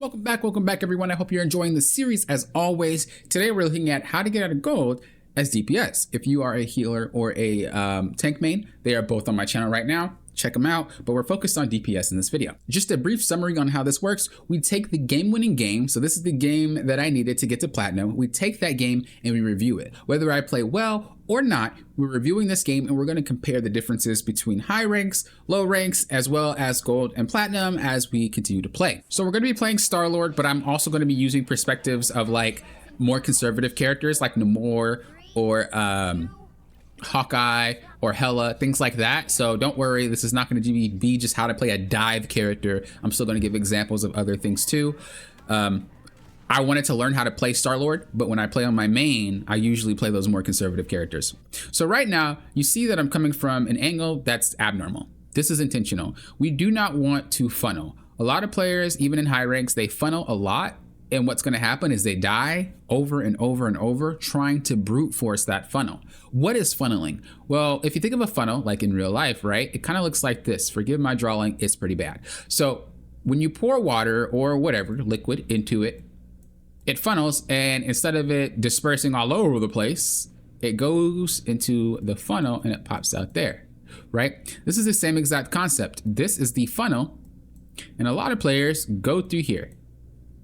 Welcome back everyone. I hope you're enjoying the series as always. Today we're looking at how to get out of gold as DPS. If you are a healer or a tank main, they are both on my channel right now. Check them out, but we're focused on DPS in this video. Just a brief summary on how this works. We take the game-winning game, so this is the game that I needed to get to platinum. We take that game and we review it. Whether I play well or not, we're reviewing this game and we're going to compare the differences between high ranks, low ranks, as well as gold and platinum as we continue to play. So we're going to be playing Star-Lord, but I'm also going to be using perspectives of like more conservative characters like Namor or Hawkeye or Hela, things like that. So don't worry, this is not going to be just how to play a dive character. I'm still going to give examples of other things too. I wanted to learn how to play Star-Lord, but when I play on my main, I usually play those more conservative characters. So right now, you see that I'm coming from an angle that's abnormal. This is intentional. We do not want to funnel. A lot of players, even in high ranks, they funnel a lot. And what's going to happen is they die over and over and over trying to brute force that funnel. What is funneling? Well, if you think of a funnel, like in real life, right, it kind of looks like this. Forgive my drawing, it's pretty bad. So when you pour water or whatever, liquid into it, it funnels, and instead of it dispersing all over the place, it goes into the funnel and it pops out there, right? This is the same exact concept. This is the funnel, and a lot of players go through here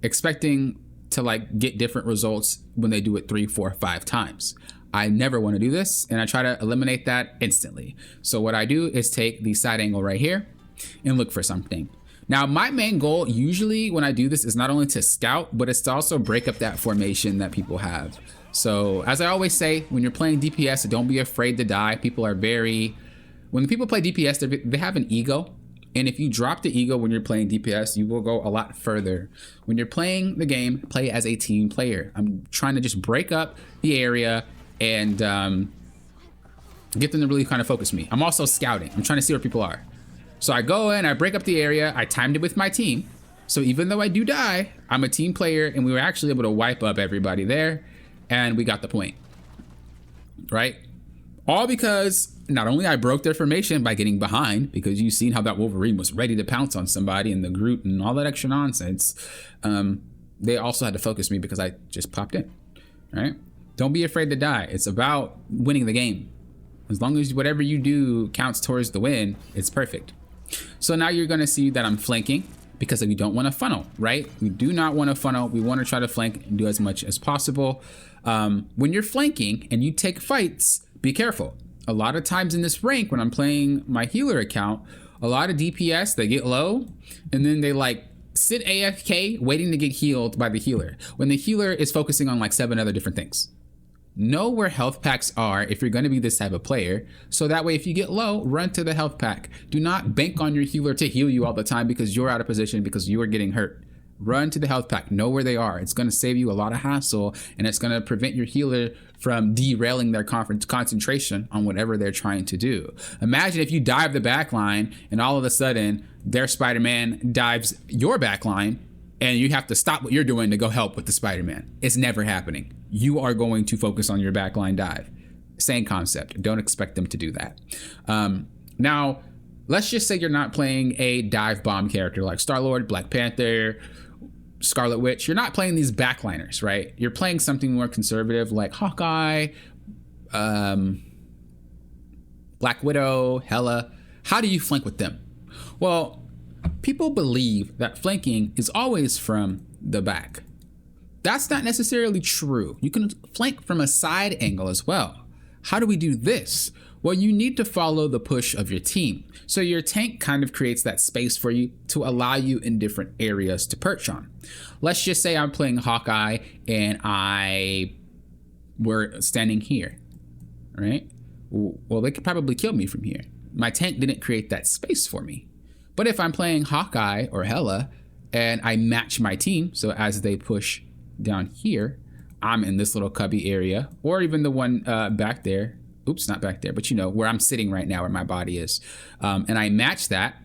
expecting to like get different results when they do it 3, 4, 5 times. I never want to do this, and I try to eliminate that instantly. So what I do is take the side angle right here and look for something. Now, my main goal usually when I do this is not only to scout, but it's to also break up that formation that people have. So as I always say, when you're playing DPS, don't be afraid to die. People are when people play DPS, they have an ego. And if you drop the ego when you're playing DPS, you will go a lot further. When you're playing the game, play as a team player. I'm trying to just break up the area and get them to really kind of focus me. I'm also scouting. I'm trying to see where people are. So I go in, I break up the area, I timed it with my team. So even though I do die, I'm a team player, and we were actually able to wipe up everybody there, and we got the point, right? All because not only I broke their formation by getting behind, because you've seen how that Wolverine was ready to pounce on somebody and the Groot and all that extra nonsense. They also had to focus me because I just popped in, right? Don't be afraid to die. It's about winning the game. As long as whatever you do counts towards the win, it's perfect. So now you're going to see that I'm flanking because we don't want to funnel, right? We do not want to funnel. We want to try to flank and do as much as possible. When you're flanking and you take fights, be careful. A lot of times in this rank, when I'm playing my healer account, a lot of DPS, they get low and then they like sit AFK waiting to get healed by the healer when the healer is focusing on like 7 other different things. Know where health packs are if you're going to be this type of player, so that way if you get low, run to the health pack. Do not bank on your healer to heal you all the time because you're out of position, because you are getting hurt. Run to the health pack. Know where they are. It's going to save you a lot of hassle, and it's going to prevent your healer from derailing their concentration on whatever they're trying to do. Imagine if you dive the back line and all of a sudden their Spider-Man dives your back line and you have to stop what you're doing to go help with the Spider-Man. It's never happening. You are going to focus on your backline dive. Same concept. Don't expect them to do that. Now, let's just say you're not playing a dive bomb character like Star-Lord, Black Panther, Scarlet Witch. You're not playing these backliners, right? You're playing something more conservative like Hawkeye, Black Widow, Hela. How do you flank with them? Well, people believe that flanking is always from the back. That's not necessarily true. You can flank from a side angle as well. How do we do this? Well, you need to follow the push of your team. So your tank kind of creates that space for you to allow you in different areas to perch on. Let's just say I'm playing Hawkeye and we're standing here, right? Well, they could probably kill me from here. My tank didn't create that space for me. But if I'm playing Hawkeye or Hela and I match my team, so as they push down here, I'm in this little cubby area, or even the one back there. Oops, not back there, but you know where I'm sitting right now, where my body is. And I match that.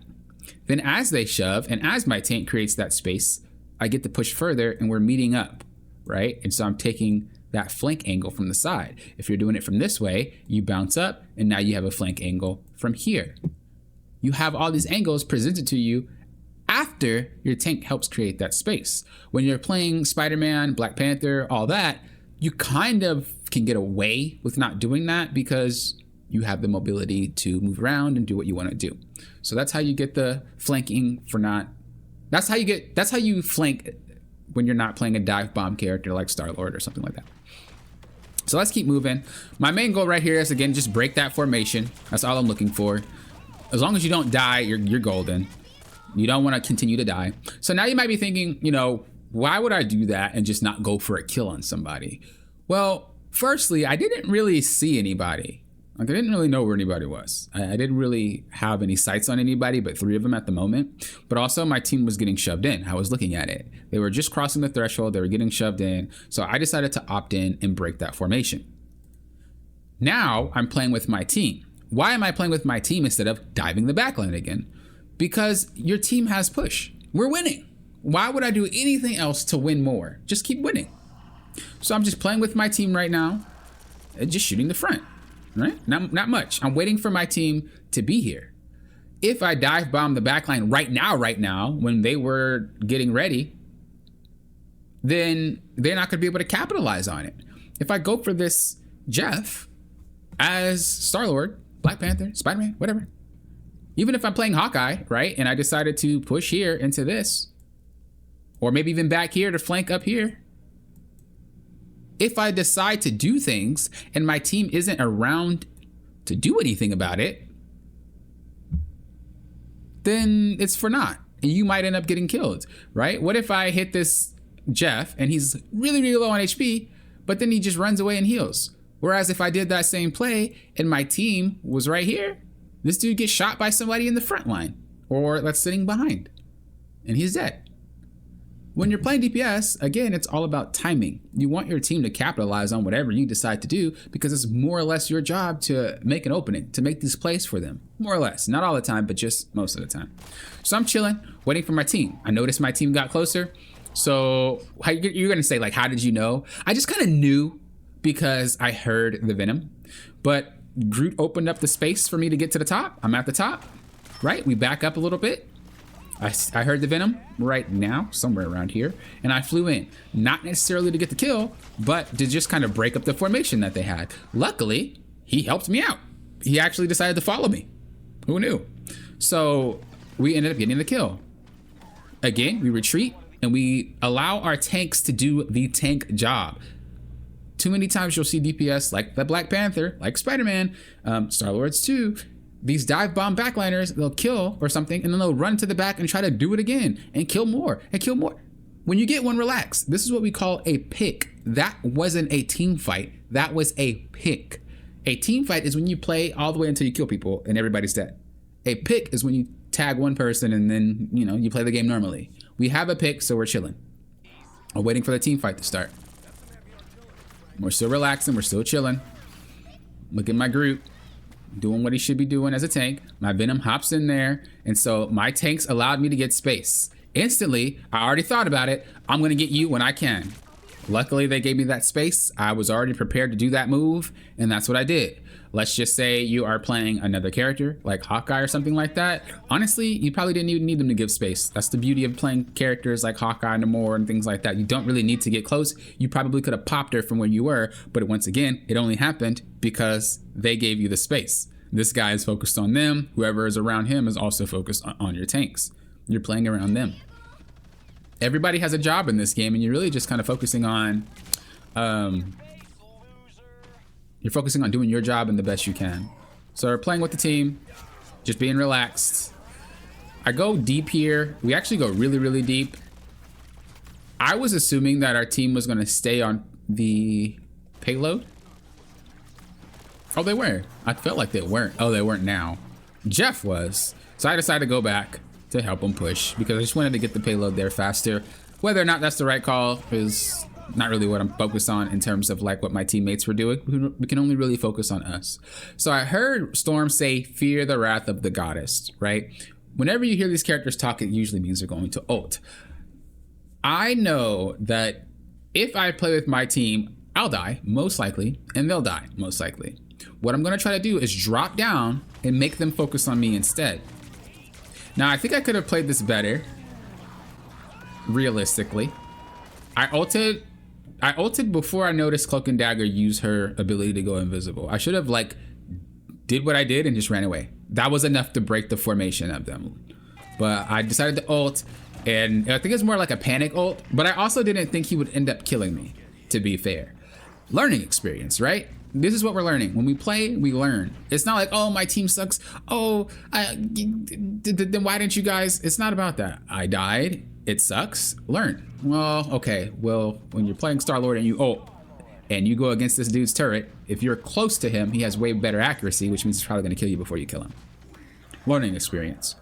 Then as they shove and as my tank creates that space, I get to push further and we're meeting up, right? And so I'm taking that flank angle from the side. If you're doing it from this way, you bounce up and now you have a flank angle from here. You have all these angles presented to you after your tank helps create that space. When you're playing Spider-Man, Black Panther, all that, you kind of can get away with not doing that because you have the mobility to move around and do what you want to do. So that's how you get the flanking for not, that's how you flank when you're not playing a dive bomb character like Star-Lord or something like that. So let's keep moving. My main goal right here is, again, just break that formation. That's all I'm looking for. As long as you don't die, you're golden. You don't want to continue to die. So now you might be thinking, you know, why would I do that and just not go for a kill on somebody? Well, firstly, I didn't really see anybody. Like, I didn't really know where anybody was. I didn't really have any sights on anybody, but 3 of them at the moment. But also my team was getting shoved in. I was looking at it. They were just crossing the threshold. They were getting shoved in. So I decided to opt in and break that formation. Now I'm playing with my team. Why am I playing with my team instead of diving the backline again? Because your team has push. We're winning. Why would I do anything else to win more? Just keep winning. So I'm just playing with my team right now and just shooting the front, right? Not much. I'm waiting for my team to be here. If I dive bomb the backline right now, when they were getting ready, then they're not gonna be able to capitalize on it. If I go for this Jeff as Star-Lord, Black Panther, Spider-Man, whatever. Even if I'm playing Hawkeye, right? And I decided to push here into this, or maybe even back here to flank up here. If I decide to do things and my team isn't around to do anything about it, then it's for naught. And you might end up getting killed, right? What if I hit this Jeff and he's really, really low on HP, but then he just runs away and heals? Whereas if I did that same play and my team was right here, this dude gets shot by somebody in the front line or that's sitting behind and he's dead. When you're playing DPS, again, it's all about timing. You want your team to capitalize on whatever you decide to do because it's more or less your job to make an opening, to make this place for them. More or less. Not all the time, but just most of the time. So I'm chilling, waiting for my team. I noticed my team got closer. So you're going to say, like, how did you know? I just kind of knew because I heard the Venom. But Groot opened up the space for me to get to the top. I'm at the top, right? We back up a little bit. I heard the Venom right now, somewhere around here, and I flew in. Not necessarily to get the kill, but to just kind of break up the formation that they had. Luckily, he helped me out. He actually decided to follow me. Who knew? So we ended up getting the kill. Again, we retreat, and we allow our tanks to do the tank job. Too many times you'll see DPS like the Black Panther, like Spider-Man, Star-Lords too. These dive bomb backliners, they'll kill or something, and then they'll run to the back and try to do it again and kill more and kill more. When you get one, relax. This is what we call a pick. That wasn't a team fight. That was a pick. A team fight is when you play all the way until you kill people and everybody's dead. A pick is when you tag one person and then, you know, you play the game normally. We have a pick, so we're chilling. I'm waiting for the team fight to start. We're still relaxing. We're still chilling. Look at my group. Doing what he should be doing as a tank. My Venom hops in there, and so my tanks allowed me to get space. Instantly, I already thought about it. I'm gonna get you when I can. Luckily, they gave me that space. I was already prepared to do that move, and that's what I did. Let's just say you are playing another character, like Hawkeye or something like that. Honestly, you probably didn't even need them to give space. That's the beauty of playing characters like Hawkeye and Namor and things like that. You don't really need to get close. You probably could have popped her from where you were, but once again, it only happened because they gave you the space. This guy is focused on them. Whoever is around him is also focused on your tanks. You're playing around them. Everybody has a job in this game, and you're really just kind of focusing on you're focusing on doing your job and the best you can. So we're playing with the team, just being relaxed. I go deep here. We actually go really, really deep. I was assuming that our team was going to stay on the payload. Oh, they were. I felt like they weren't. Oh, they weren't now. Jeff was. So I decided to go back to help him push because I just wanted to get the payload there faster. Whether or not that's the right call is not really what I'm focused on in terms of like what my teammates were doing. We can only really focus on us. So I heard Storm say, "Fear the wrath of the goddess," right? Whenever you hear these characters talk, it usually means they're going to ult. I know that if I play with my team, I'll die, most likely, and they'll die, most likely. What I'm gonna try to do is drop down and make them focus on me instead. Now, I think I could have played this better, realistically. I ulted before I noticed Cloak and Dagger use her ability to go invisible. I should have like did what I did and just ran away. That was enough to break the formation of them. But I decided to ult, and I think it's more like a panic ult, but I also didn't think he would end up killing me, to be fair. Learning experience, right? This is what we're learning. When we play, we learn. It's not like, oh, my team sucks. Oh, then why didn't you guys? It's not about that. I died. It sucks. Learn. Well, okay. Well, when you're playing Star-Lord and you ult, and you go against this dude's turret, if you're close to him, he has way better accuracy, which means he's probably going to kill you before you kill him. Learning experience.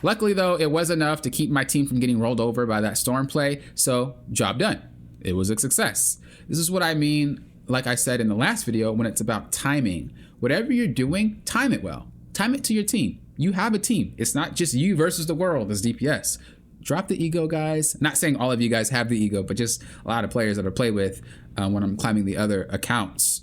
Luckily, though, it was enough to keep my team from getting rolled over by that storm play, so job done. It was a success. This is what I mean, like I said in the last video, when it's about timing. Whatever you're doing, time it well. Time it to your team. You have a team. It's not just you versus the world as DPS. Drop the ego, guys. Not saying all of you guys have the ego, but just a lot of players that I play with when I'm climbing the other accounts.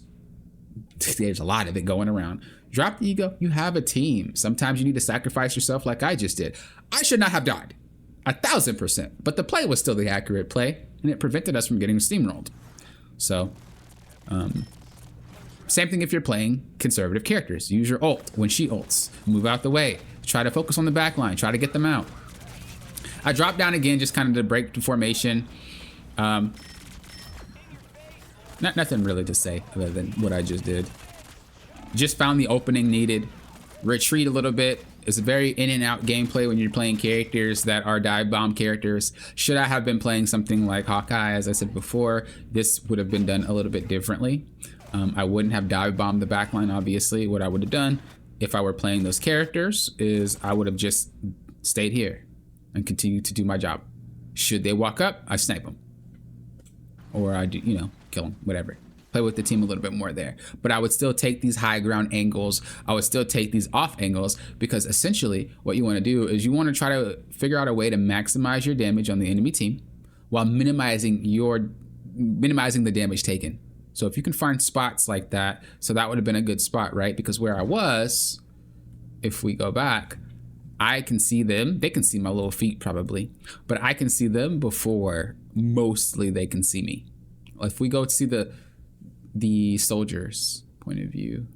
There's a lot of it going around. Drop the ego. You have a team. Sometimes you need to sacrifice yourself like I just did. I should not have died. 1000%. But the play was still the accurate play, and it prevented us from getting steamrolled. So, same thing if you're playing conservative characters. Use your ult when she ults. Move out the way. Try to focus on the back line. Try to get them out. I dropped down again just kind of to break the formation. Nothing really to say other than what I just did. Just found the opening needed. Retreat a little bit. It's a very in and out gameplay when you're playing characters that are dive bomb characters. Should I have been playing something like Hawkeye, as I said before, this would have been done a little bit differently. I wouldn't have dive bombed the backline, obviously. What I would have done if I were playing those characters is I would have just stayed here and continued to do my job. Should they walk up, I snipe them. Or I do, you know, kill them, whatever. Play with the team a little bit more there. But I would still take these high ground angles. I would still take these off angles, because essentially what you want to do is you want to try to figure out a way to maximize your damage on the enemy team while minimizing the damage taken. So if you can find spots like that, so that would have been a good spot, right? Because where I was, if we go back, I can see them. They can see my little feet probably, but I can see them before mostly they can see me. If we go to see the soldier's point of view,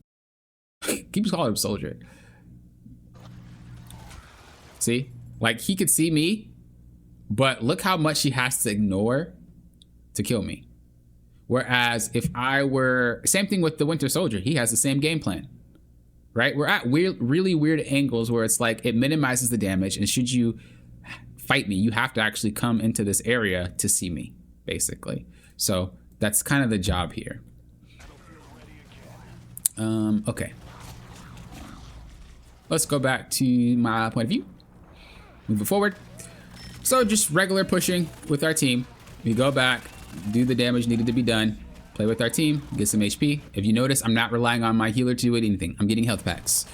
keeps calling him soldier. See, like he could see me, but look how much he has to ignore to kill me. Whereas if I were, same thing with the Winter Soldier, he has the same game plan. Right? We're at really weird angles where it's like it minimizes the damage, and should you fight me, you have to actually come into this area to see me, basically. So that's kind of the job here. Okay. Let's go back to my point of view. Moving forward. So just regular pushing with our team. We go back, do the damage needed to be done. Play with our team, get some HP. If you notice, I'm not relying on my healer to do anything. I'm getting health packs.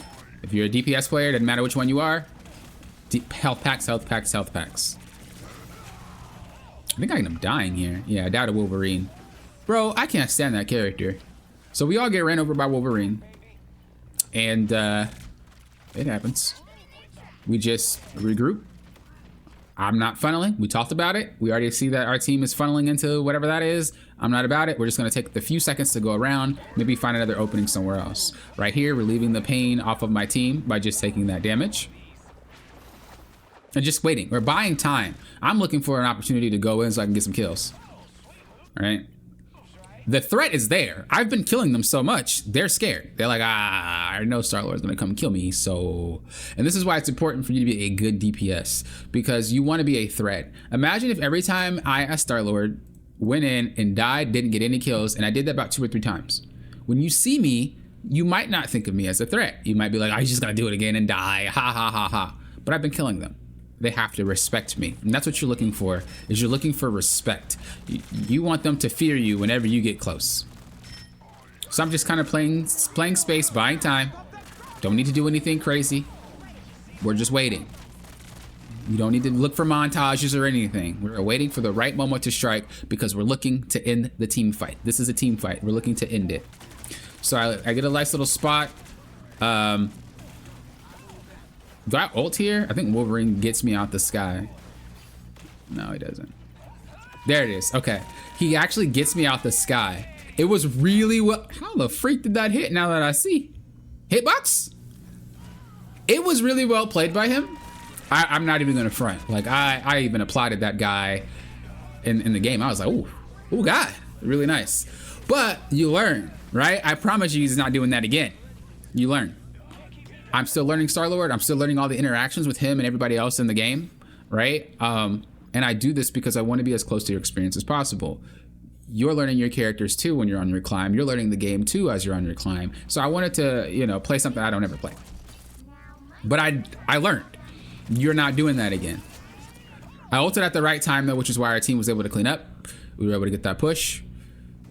If you're a DPS player, doesn't matter which one you are, health packs, health packs, health packs. I think I end up dying here. Yeah, I died of Wolverine. Bro, I can't stand that character. So we all get ran over by Wolverine. And it happens. We just regroup. I'm not funneling. We talked about it. We already see that our team is funneling into whatever that is. I'm not about it. We're just going to take the few seconds to go around, maybe find another opening somewhere else. Right here, relieving the pain off of my team by just taking that damage. And just waiting. We're buying time. I'm looking for an opportunity to go in so I can get some kills. All right. The threat is there. I've been killing them so much, they're scared. They're like, I know Star-Lord's gonna come kill me, so... And this is why it's important for you to be a good DPS, because you wanna be a threat. Imagine if every time I, as Star-Lord, went in and died, didn't get any kills, and I did that about 2 or 3 times. When you see me, you might not think of me as a threat. You might be like, I just gotta do it again and die, ha ha ha ha. But I've been killing them. They have to respect me. And that's what you're looking for, is you're looking for respect. You want them to fear you whenever you get close. So I'm just kind of playing space, buying time. Don't need to do anything crazy. We're just waiting. You don't need to look for montages or anything. We're waiting for the right moment to strike because we're looking to end the team fight. This is a team fight. We're looking to end it. So I get a nice little spot. Do I ult here? I think Wolverine gets me out the sky. No, he doesn't. There it is. Okay. He actually gets me out the sky. It was really well. How the freak did that hit now that I see? Hitbox? It was really well played by him. I'm not even gonna front. Like I even applauded that guy in the game. I was like, ooh, God, really nice. But you learn, right? I promise you he's not doing that again. You learn. I'm still learning Star-Lord. I'm still learning all the interactions with him and everybody else in the game, right? And I do this because I want to be as close to your experience as possible. You're learning your characters too when you're on your climb. You're learning the game too as you're on your climb. So I wanted to, you know, play something I don't ever play. But I learned. You're not doing that again. I ulted at the right time though, which is why our team was able to clean up. We were able to get that push.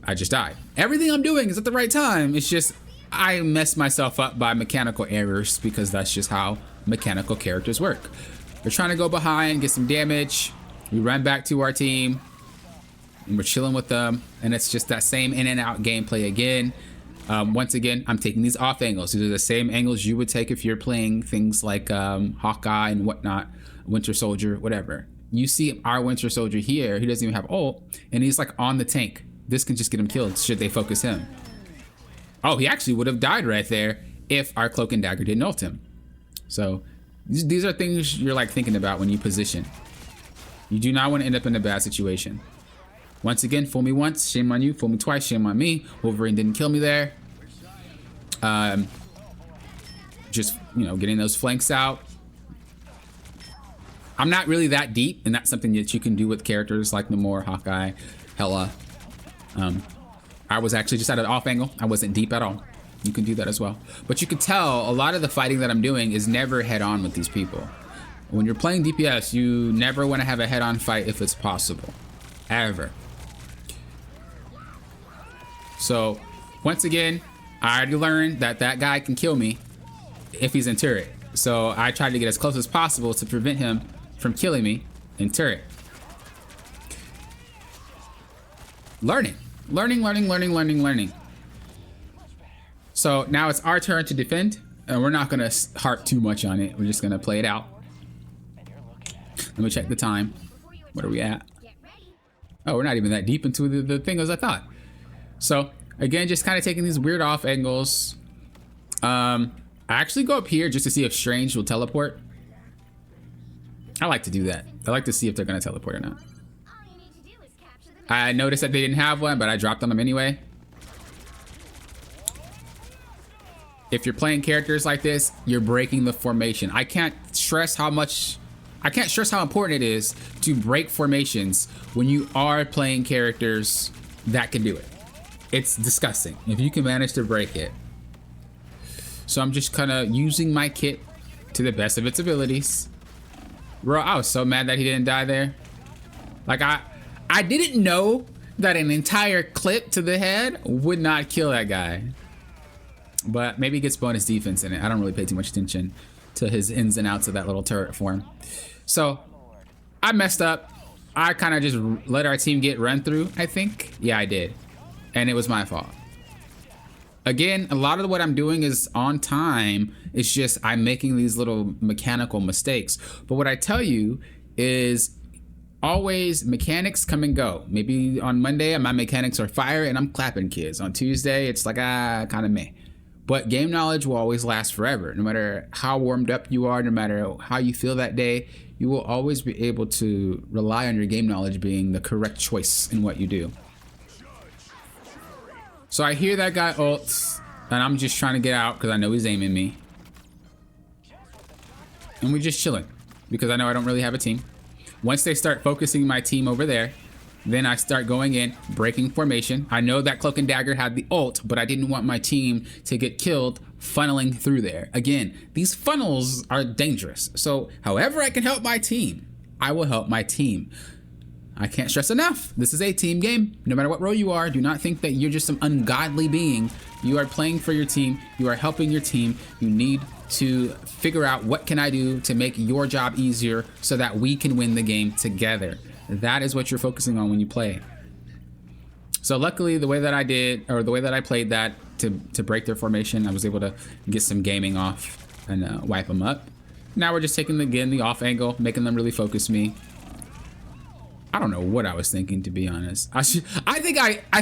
I just died. Everything I'm doing is at the right time. It's just I messed myself up by mechanical errors because that's just how mechanical characters work. We're trying to go behind, get some damage. We run back to our team and we're chilling with them. And it's just that same in and out gameplay again. Once again, I'm taking these off angles. These are the same angles you would take if you're playing things like Hawkeye and whatnot, Winter Soldier, whatever. You see our Winter Soldier here, he doesn't even have ult, and he's like on the tank. This can just get him killed should they focus him. Oh, he actually would have died right there if our Cloak and Dagger didn't ult him. So these are things you're like thinking about when you position. You do not want to end up in a bad situation. Once again, fool me once, shame on you. Fool me twice, shame on me. Wolverine didn't kill me there. Just, you know, getting those flanks out. I'm not really that deep, and that's something that you can do with characters like Namor, Hawkeye, Hela. I was actually just at an off angle. I wasn't deep at all. You can do that as well. But you can tell a lot of the fighting that I'm doing is never head on with these people. When you're playing DPS, you never want to have a head on fight if it's possible. Ever. So, once again, I already learned that that guy can kill me if he's in turret. So I tried to get as close as possible to prevent him from killing me in turret. Learning. So now it's our turn to defend, and we're not gonna harp too much on it. We're just gonna play it out. Let me check the time. What are we at? Oh, we're not even that deep into the thing as I thought. So again, just kind of taking these weird off angles. I actually go up here just to see if Strange will teleport. I like to do that. I like to see if they're gonna teleport or not. I noticed that they didn't have one, but I dropped on them anyway. If you're playing characters like this, you're breaking the formation. I can't stress how important it is to break formations when you are playing characters that can do it. It's disgusting if you can manage to break it. So I'm just kind of using my kit to the best of its abilities. Bro, I was so mad that he didn't die there. Like I didn't know that an entire clip to the head would not kill that guy. But maybe he gets bonus defense in it. I don't really pay too much attention to his ins and outs of that little turret form. So I messed up. I kind of just let our team get run through, I think. Yeah, I did. And it was my fault. Again, a lot of what I'm doing is on time. It's just I'm making these little mechanical mistakes. But what I tell you is always mechanics come and go. Maybe on Monday, my mechanics are fire and I'm clapping kids. On Tuesday, it's like, kind of meh. But game knowledge will always last forever. No matter how warmed up you are, no matter how you feel that day, you will always be able to rely on your game knowledge being the correct choice in what you do. So I hear that guy ults, and I'm just trying to get out because I know he's aiming me. And we're just chilling because I know I don't really have a team. Once they start focusing my team over there, then I start going in, breaking formation. I know that Cloak and Dagger had the ult, but I didn't want my team to get killed funneling through there. Again, these funnels are dangerous. So however I can help my team, I will help my team. I can't stress enough. This is a team game. No matter what role you are, do not think that you're just some ungodly being. You are playing for your team. You are helping your team. You need to figure out what can I do to make your job easier so that we can win the game together. That is what you're focusing on when you play. So luckily, the way that I did, or the way that I played that to break their formation, I was able to get some gaming off and wipe them up. Now we're just taking, again, the off angle, making them really focus me. I don't know what I was thinking, to be honest. I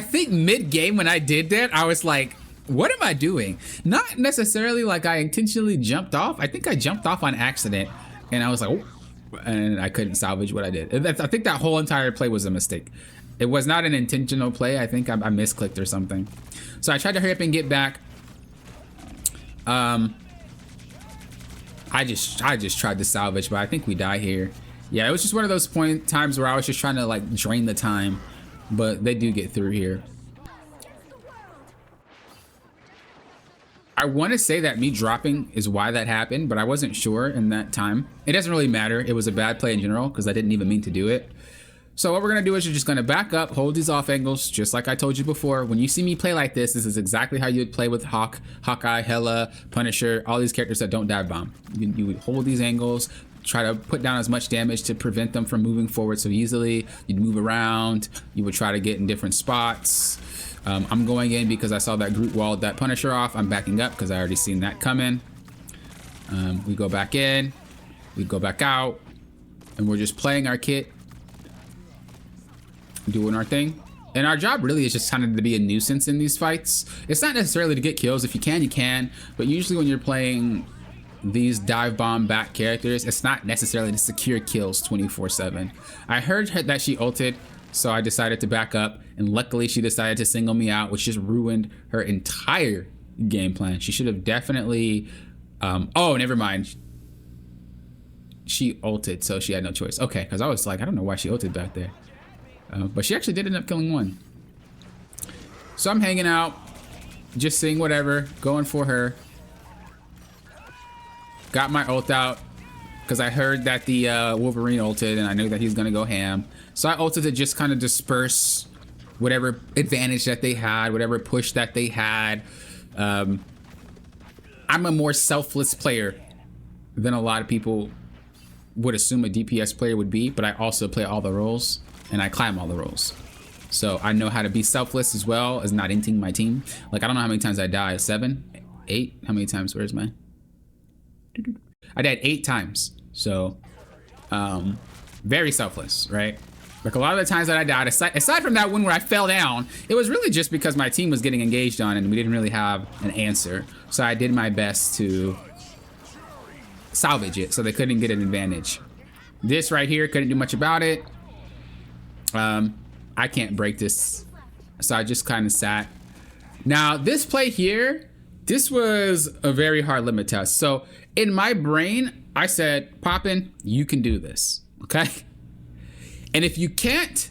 think mid game when I did that, I was like, what am I doing? Not necessarily like I intentionally jumped off. I think I jumped off on accident and I was like, oh, and I couldn't salvage what I did. I think that whole entire play was a mistake. It was not an intentional play. I think I misclicked or something. So I tried to hurry up and get back. I just tried to salvage, but I think we die here. Yeah, it was just one of those times where I was just trying to like drain the time, but they do get through here. I want to say that me dropping is why that happened, but I wasn't sure in that time. It doesn't really matter. It was a bad play in general because I didn't even mean to do it. So what we're going to do is you're just going to back up, hold these off angles, just like I told you before. When you see me play like this is exactly how you would play with Hawkeye, Hela, Punisher, all these characters that don't dive bomb. You would hold these angles, try to put down as much damage to prevent them from moving forward so easily. You'd move around. You would try to get in different spots. I'm going in because I saw that group walled that Punisher off. I'm backing up because I already seen that coming. We go back in. We go back out. And we're just playing our kit. Doing our thing. And our job really is just kind of to be a nuisance in these fights. It's not necessarily to get kills. If you can, you can. But usually when you're playing these dive bomb back characters, it's not necessarily to secure kills 24/7. I heard that she ulted, so I decided to back up. And luckily she decided to single me out, which just ruined her entire game plan. She should have definitely... oh, never mind. She ulted, so she had no choice. Okay, because I was like, I don't know why she ulted back there. But she actually did end up killing one. So I'm hanging out, just seeing whatever, going for her. Got my ult out because I heard that the Wolverine ulted and I knew that he's gonna go ham. So I ulted to just kind of disperse whatever advantage that they had, whatever push that they had. I'm a more selfless player than a lot of people would assume a DPS player would be, but I also play all the roles. And I climb all the roles. So I know how to be selfless as well as not inting my team. Like, I don't know how many times I died. 7? 8? How many times? Where's mine? I died 8 times. So, very selfless, right? Like, a lot of the times that I died, aside from that one where I fell down, it was really just because my team was getting engaged on and we didn't really have an answer. So I did my best to salvage it so they couldn't get an advantage. This right here, couldn't do much about it. I can't break this, so I just kind of sat. Now this play here, this was a very hard limit test. So in my brain, I said, Poppin, you can do this, okay? And if you can't,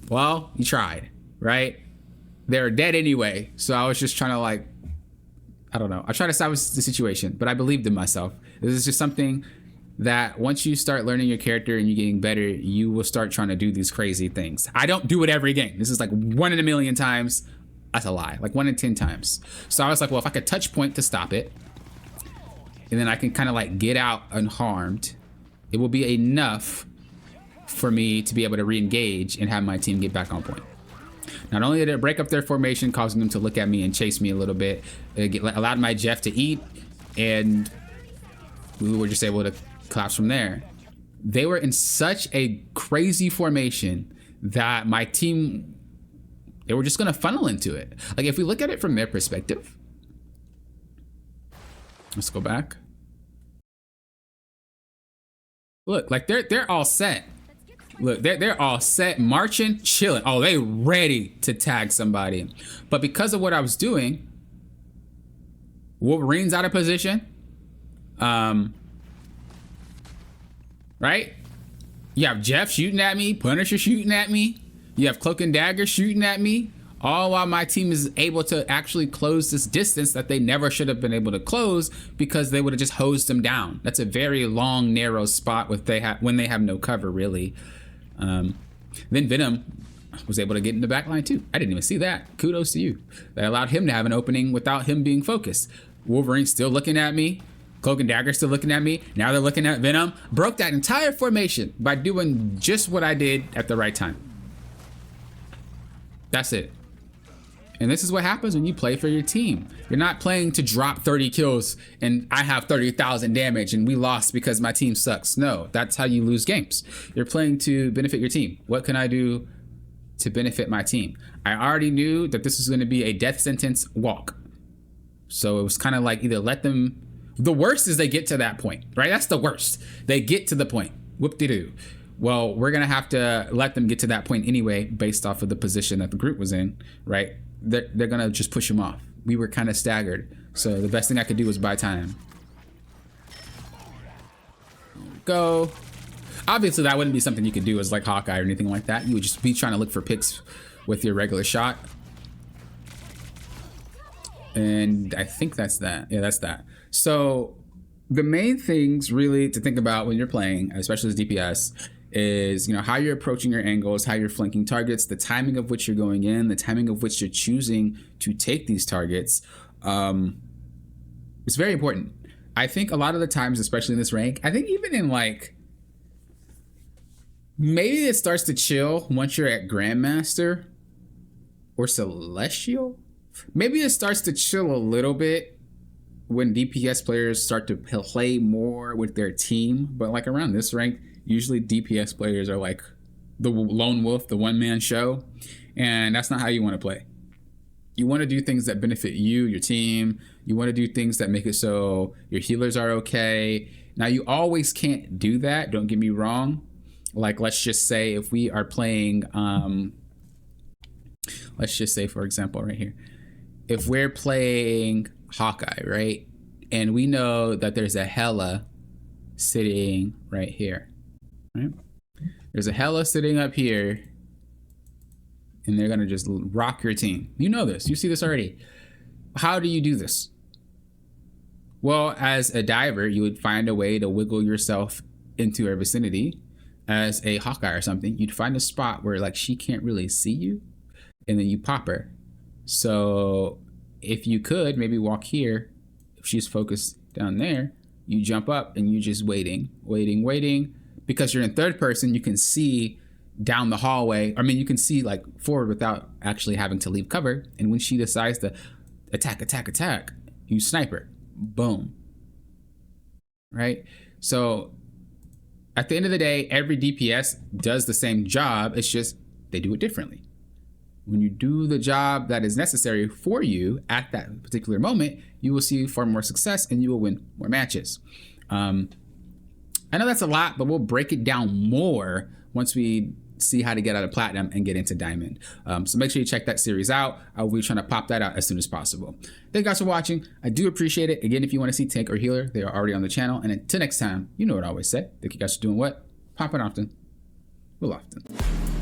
well, you tried, right? They're dead anyway. So I was just trying to like, I don't know. I tried to salvage the situation, but I believed in myself. This is just something that once you start learning your character and you're getting better, you will start trying to do these crazy things. I don't do it every game. This is like 1 in a million times. That's a lie. Like 1 in 10 times. So I was like, well, if I could touch point to stop it, and then I can kind of like get out unharmed, it will be enough for me to be able to re-engage and have my team get back on point. Not only did it break up their formation, causing them to look at me and chase me a little bit, it allowed my Jeff to eat, and we were just able to collapse from there. They were in such a crazy formation that my team, they were just gonna funnel into it. Like if we look at it from their perspective, let's go back. Look, like they're all set. Look, they're all set, marching, chilling. Oh, they ready to tag somebody. But because of what I was doing, Wolverine's out of position. Right? You have Jeff shooting at me, Punisher shooting at me. You have Cloak and Dagger shooting at me. All while my team is able to actually close this distance that they never should have been able to close because they would have just hosed them down. That's a very long, narrow spot when they have no cover, really. Then Venom was able to get in the back line too. I didn't even see that. Kudos to you. That allowed him to have an opening without him being focused. Wolverine's still looking at me. Cloak and Dagger still looking at me. Now they're looking at Venom. Broke that entire formation by doing just what I did at the right time. That's it. And this is what happens when you play for your team. You're not playing to drop 30 kills and I have 30,000 damage and we lost because my team sucks. No, that's how you lose games. You're playing to benefit your team. What can I do to benefit my team? I already knew that this was going to be a death sentence walk. So it was kind of like either let them, the worst is they get to that point, right? That's the worst. They get to the point. Whoop-de-doo. Well, we're going to have to let them get to that point anyway, based off of the position that the group was in, right? They're going to just push him off. We were kind of staggered. So the best thing I could do was buy time. Go. Obviously, that wouldn't be something you could do as like Hawkeye or anything like that. You would just be trying to look for picks with your regular shot. And I think that's that. Yeah, that's that. So the main things really to think about when you're playing, especially as DPS, is, you know, how you're approaching your angles, how you're flanking targets, the timing of which you're going in, the timing of which you're choosing to take these targets. It's very important. I think a lot of the times, especially in this rank, I think even in like, maybe it starts to chill once you're at Grandmaster or Celestial. Maybe it starts to chill a little bit when DPS players start to play more with their team. But like around this rank, usually DPS players are like the lone wolf, the one-man show. And that's not how you want to play. You want to do things that benefit you, your team. You want to do things that make it so your healers are okay. Now, you always can't do that. Don't get me wrong. Like, let's just say if we are playing, let's just say, for example, right here, if we're playing Hawkeye, right? And we know that there's a Hela sitting right here, right? There's a Hela sitting up here and they're going to just rock your team. You know this. You see this already. How do you do this? Well, as a diver, you would find a way to wiggle yourself into her vicinity. As a Hawkeye or something, you'd find a spot where like she can't really see you and then you pop her. So if you could maybe walk here, if she's focused down there, you jump up and you're just waiting. Because you're in third person, you can see down the hallway. I mean, you can see like forward without actually having to leave cover. And when she decides to attack, you snipe her. Boom. Right? So at the end of the day, every DPS does the same job. It's just they do it differently. When you do the job that is necessary for you at that particular moment, you will see far more success and you will win more matches. I know that's a lot, but we'll break it down more once we see how to get out of Platinum and get into Diamond. So make sure you check that series out. I will be trying to pop that out as soon as possible. Thank you guys for watching. I do appreciate it. Again, if you want to see Tank or Healer, they are already on the channel. And until next time, you know what I always say. Thank you guys for doing what? Popping often. Will often.